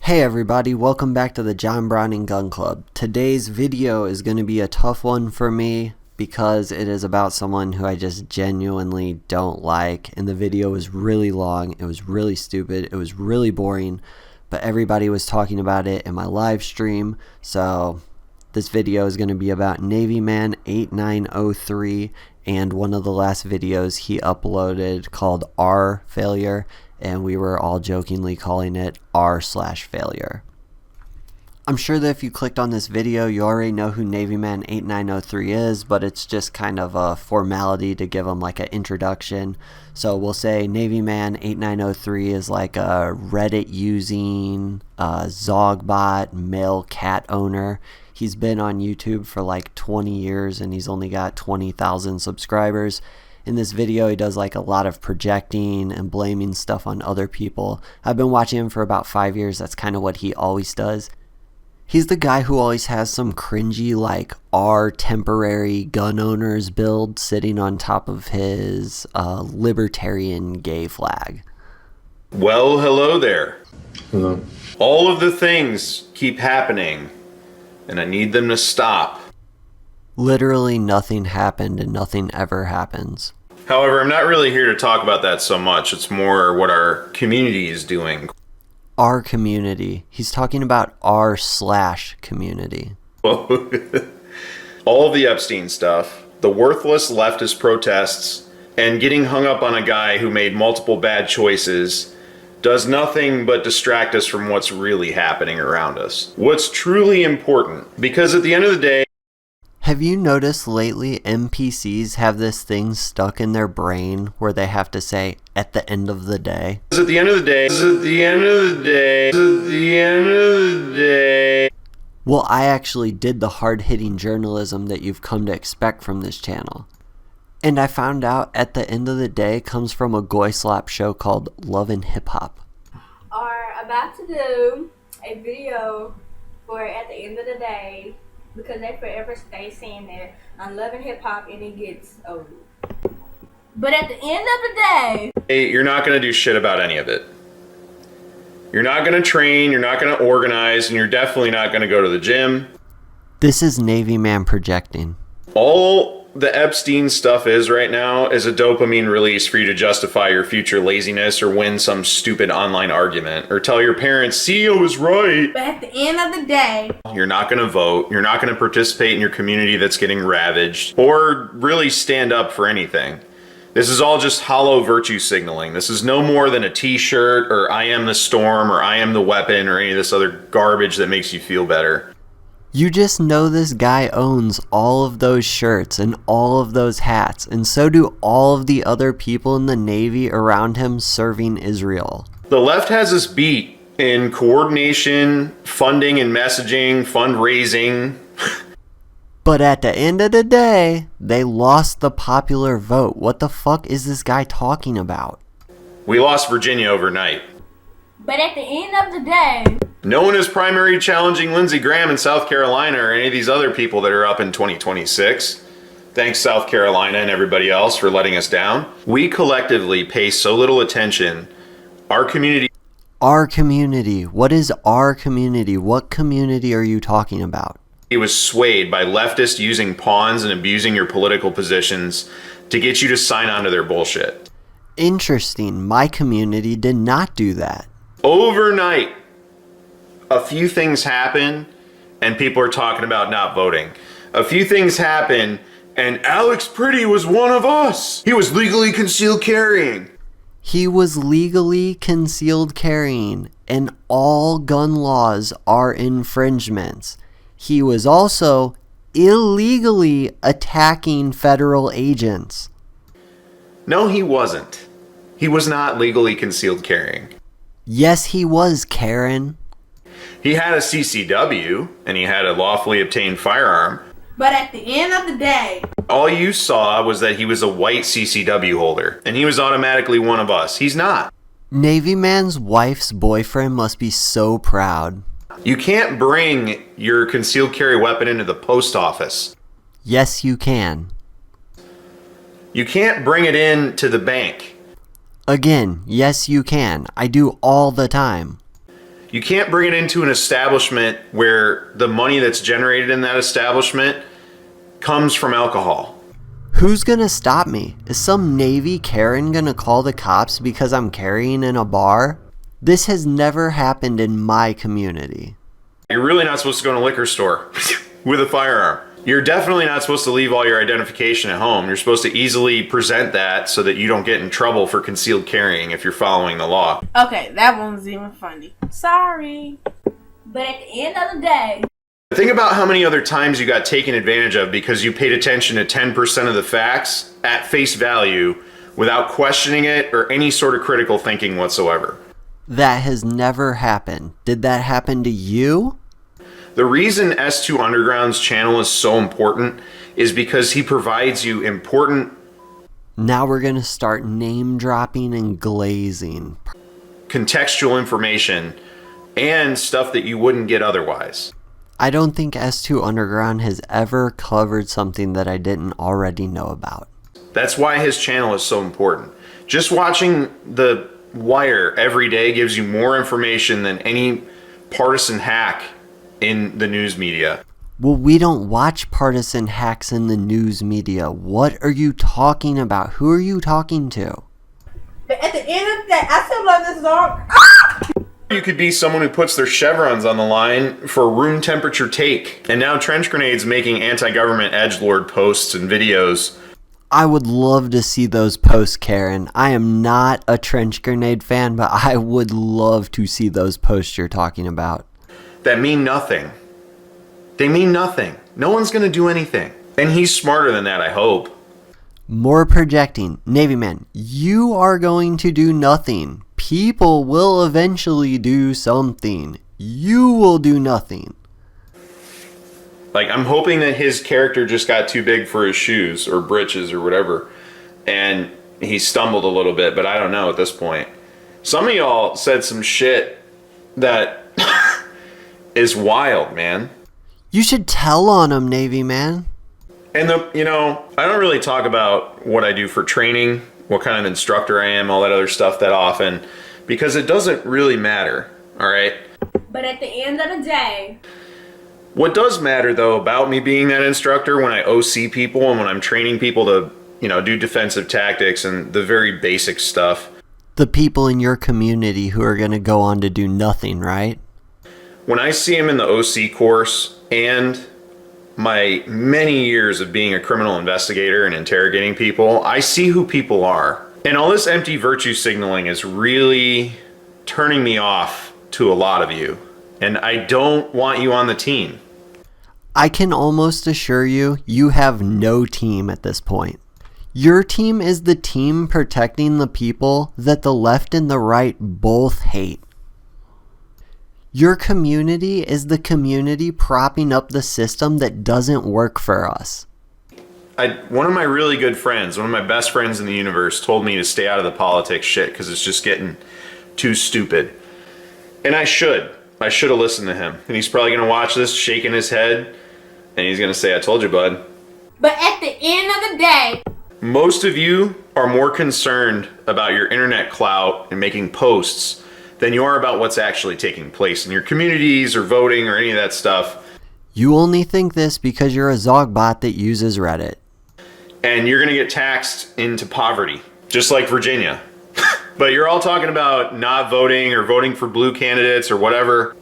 Hey everybody, welcome back to the John Browning Gun Club. Today's video is going to be a tough one for me because it is about someone who I just genuinely don't like, and the video was really long, it was really stupid, it was really boring, but everybody was talking about it in my live stream, so this video is going to be about NAVYMAN8903 and one of the last videos he uploaded called R Failure, and we were all jokingly calling it R/failure. I'm sure that if you clicked on this video, you already know who NAVYMAN8903 is, but it's just kind of a formality to give him like an introduction. So we'll say NAVYMAN8903 is like a Reddit using Zogbot male cat owner. He's been on YouTube for like 20 years and he's only got 20,000 subscribers. In this video, he does like a lot of projecting and blaming stuff on other people. I've been watching him for about 5 years. That's kind of what he always does. He's the guy who always has some cringy like R temporary gun owners build sitting on top of his libertarian gay flag. Well, hello there. Hello. All of the things keep happening, and I need them to stop. Literally nothing happened and nothing ever happens. However, I'm not really here to talk about that so much. It's more what our community is doing. Our community. He's talking about R/community. All of the Epstein stuff, the worthless leftist protests, and getting hung up on a guy who made multiple bad choices does nothing but distract us from what's really happening around us. What's truly important, because at the end of the day, have you noticed lately NPCs have this thing stuck in their brain where they have to say, at the end of the day? at the end of the day, at the end of the day, at the end of the day. Well, I actually did the hard-hitting journalism that you've come to expect from this channel. And I found out at the end of the day comes from a goy slap show called Love and Hip Hop. Are about to do a video for at the end of the day because they forever stay saying that on Love and Hip Hop and it gets old. But at the end of the day, Hey, you're not going to do shit about any of it. You're not going to train, you're not going to organize, and you're definitely not going to go to the gym. This is Navy Man projecting. All the Epstein stuff is right now is a dopamine release for you to justify your future laziness or win some stupid online argument or tell your parents, CEO is right. but at the end of the day, You're not going to vote. You're not going to participate in your community that's getting ravaged or really stand up for anything. This is all just hollow virtue signaling. This is no more than a t-shirt or I am the storm or I am the weapon or any of this other garbage that makes you feel better. You just know this guy owns all of those shirts and all of those hats, and so do all of the other people in the Navy around him serving Israel. The left has us beat in coordination, funding and messaging, fundraising. But at the end of the day, they lost the popular vote. What the fuck is this guy talking about? We lost Virginia overnight. but at the end of the day, No one is primary challenging Lindsey Graham in South Carolina or any of these other people that are up in 2026. Thanks, South Carolina and everybody else, for letting us down. We collectively pay so little attention. Our community. Our community. What is our community? What community are you talking about? It was swayed by leftists using pawns and abusing your political positions to get you to sign on to their bullshit. Interesting. My community did not do that. Overnight, a few things happen and people are talking about not voting. A few things happen and Alex Pretty was one of us. He was legally concealed carrying. He was legally concealed carrying, and all gun laws are infringements. He was also illegally attacking federal agents. No, he wasn't. He was not legally concealed carrying. Yes, he was, Karen. He had a CCW and he had a lawfully obtained firearm. but at the end of the day, All you saw was that he was a white CCW holder and he was automatically one of us. He's not. Navy Man's wife's boyfriend must be so proud. You can't bring your concealed carry weapon into the post office. Yes, you can. You can't bring it in to the bank. Again, yes, you can. I do all the time. You can't bring it into an establishment where the money that's generated in that establishment comes from alcohol. Who's gonna stop me? Is some Navy Karen gonna call the cops because I'm carrying in a bar? This has never happened in my community. You're really not supposed to go in a liquor store with a firearm. You're definitely not supposed to leave all your identification at home. You're supposed to easily present that so that you don't get in trouble for concealed carrying if you're following the law. Okay, that one was even funny. Sorry. But at the end of the day, Think about how many other times you got taken advantage of because you paid attention to 10% of the facts at face value without questioning it or any sort of critical thinking whatsoever. That has never happened. Did that happen to you? The reason S2 Underground's channel is so important is because he provides you important Now we're gonna start name dropping and glazing. contextual information and stuff that you wouldn't get otherwise. I don't think S2 Underground has ever covered something that I didn't already know about. That's why his channel is so important. Just watching The Wire every day gives you more information than any partisan hack in the news media. Well, we don't watch partisan hacks in the news media. What are you talking about? Who are you talking to? But at the end of the day, I still love this song. You could be someone who puts their chevrons on the line for a room temperature take. And now Trench Grenade's making anti-government edgelord posts and videos. I would love to see those posts, Karen. I am not a Trench Grenade fan, but I would love to see those posts you're talking about. That mean nothing. They mean nothing. No one's gonna do anything. And he's smarter than that, I hope. More projecting. Navy man, you are going to do nothing. People will eventually do something. You will do nothing. Like, I'm hoping that his character just got too big for his shoes or britches or whatever. And he stumbled a little bit, but I don't know at this point. Some of y'all said some shit that is wild, man. You should tell on him, Navy man. And I don't really talk about what I do for training, what kind of instructor I am, all that other stuff that often, because it doesn't really matter, all right? but at the end of the day, What does matter, though, about me being that instructor when I OC people and when I'm training people to, do defensive tactics and the very basic stuff. The people in your community who are going to go on to do nothing, right? When I see them in the OC course and my many years of being a criminal investigator and interrogating people, I see who people are. And all this empty virtue signaling is really turning me off to a lot of you. And I don't want you on the team. I can almost assure you, you have no team at this point. Your team is the team protecting the people that the left and the right both hate. Your community is the community propping up the system that doesn't work for us. One of my really good friends, one of my best friends in the universe, told me to stay out of the politics shit because it's just getting too stupid. And I should have listened to him. And he's probably going to watch this shaking his head and he's going to say, I told you, bud. But at the end of the day, Most of you are more concerned about your internet clout and making posts than you are about what's actually taking place in your communities or voting or any of that stuff. You only think this because you're a Zogbot that uses Reddit. And you're going to get taxed into poverty, just like Virginia. But you're all talking about not voting or voting for blue candidates or whatever.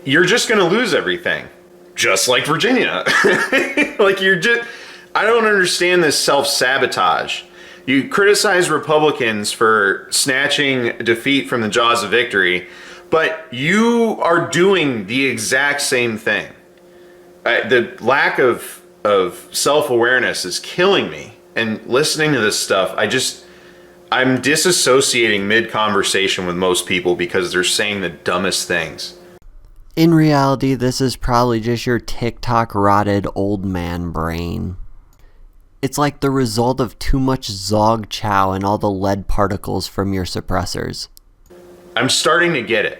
You're just going to lose everything, just like Virginia. I don't understand this self-sabotage. You criticize Republicans for snatching defeat from the jaws of victory, but you are doing the exact same thing. The lack of self-awareness is killing me. And listening to this stuff, I'm disassociating mid-conversation with most people because they're saying the dumbest things. In reality, this is probably just your TikTok-rotted old man brain. It's like the result of too much Zog Chow and all the lead particles from your suppressors. I'm starting to get it.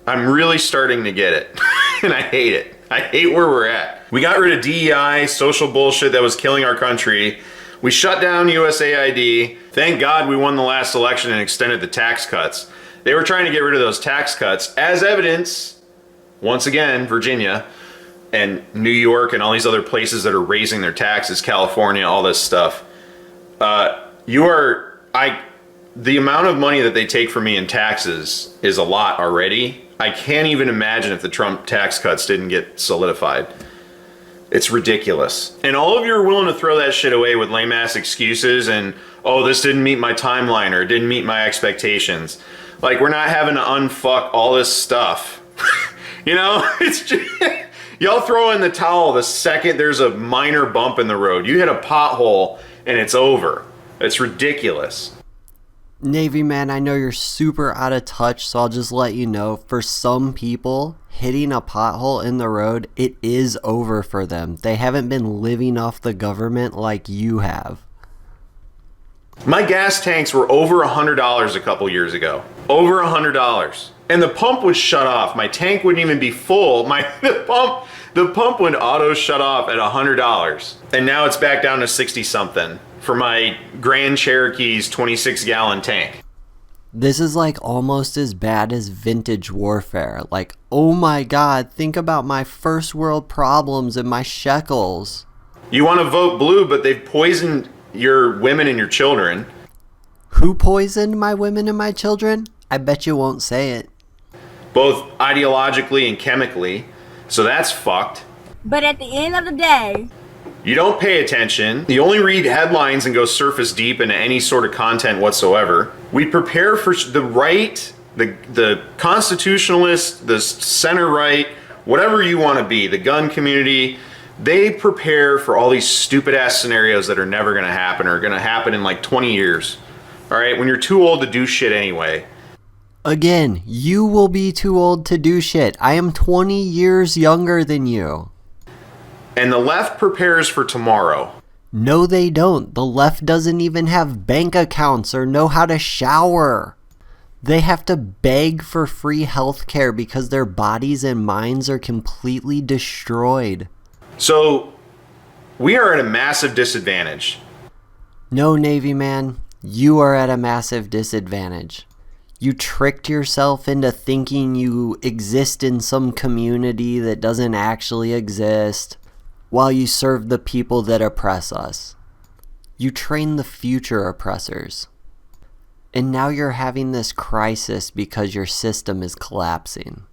I'm really starting to get it. And I hate it. I hate where we're at. We got rid of DEI, social bullshit that was killing our country. We shut down USAID. Thank God we won the last election and extended the tax cuts. They were trying to get rid of those tax cuts as evidence once again, Virginia and New York and all these other places that are raising their taxes, California, all this stuff, the amount of money that they take from me in taxes is a lot already. I can't even imagine if the Trump tax cuts didn't get solidified. It's ridiculous. And all of you are willing to throw that shit away with lame ass excuses and, oh, this didn't meet my timeline or it didn't meet my expectations. Like, we're not having to unfuck all this stuff. You know, it's just, y'all throw in the towel the second there's a minor bump in the road. You hit a pothole and it's over. It's ridiculous. Navy man, I know you're super out of touch, so I'll just let you know, for some people, hitting a pothole in the road, it is over for them. They haven't been living off the government like you have. My gas tanks were over $100 a couple years ago. Over $100. And the pump would shut off. My tank wouldn't even be full. The pump would auto shut off at $100. And now it's back down to 60 something for my Grand Cherokee's 26-gallon tank. This is like almost as bad as vintage warfare. Like, oh my god, think about my first world problems and my shekels. You want to vote blue, but they've poisoned your women and your children. Who poisoned my women and my children? I bet you won't say it. Both ideologically and chemically. So that's fucked. But at the end of the day, you don't pay attention. You only read headlines and go surface deep into any sort of content whatsoever. We prepare for the right, the constitutionalists, the center right, whatever you want to be, the gun community. They prepare for all these stupid ass scenarios that are never going to happen or are going to happen in like 20 years. All right, when you're too old to do shit anyway. Again, you will be too old to do shit. I am 20 years younger than you. And the left prepares for tomorrow. No, they don't. The left doesn't even have bank accounts or know how to shower. They have to beg for free health care because their bodies and minds are completely destroyed. So, we are at a massive disadvantage. No, Navy man, you are at a massive disadvantage. You tricked yourself into thinking you exist in some community that doesn't actually exist, while you serve the people that oppress us. You train the future oppressors. And now you're having this crisis because your system is collapsing.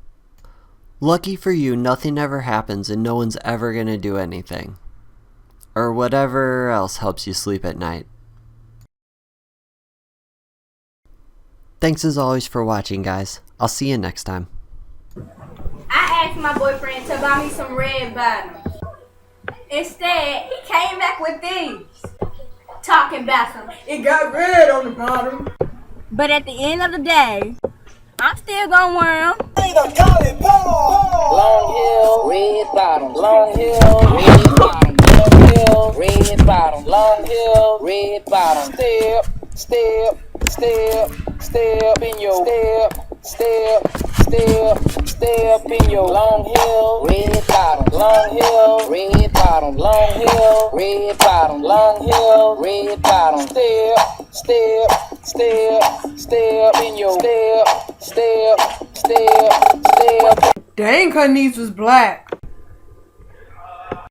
Lucky for you, nothing ever happens and no one's ever gonna do anything. Or whatever else helps you sleep at night. Thanks as always for watching, guys. I'll see you next time. I asked my boyfriend to buy me some red bottoms. Instead, he came back with these. Talking about some, It got red on the bottom. but at the end of the day, I'm still gonna wear them. Long hill, red bottom. Long hill, red bottom. Long hill, red bottom. Long hill, red bottom. Step, step, step, step in your step, step in your long hill, red bottom. Long hill, red bottom. Long hill, red bottom. Long hill, red bottom. Step, step, step, step in your step, step. Dang, her knees was black.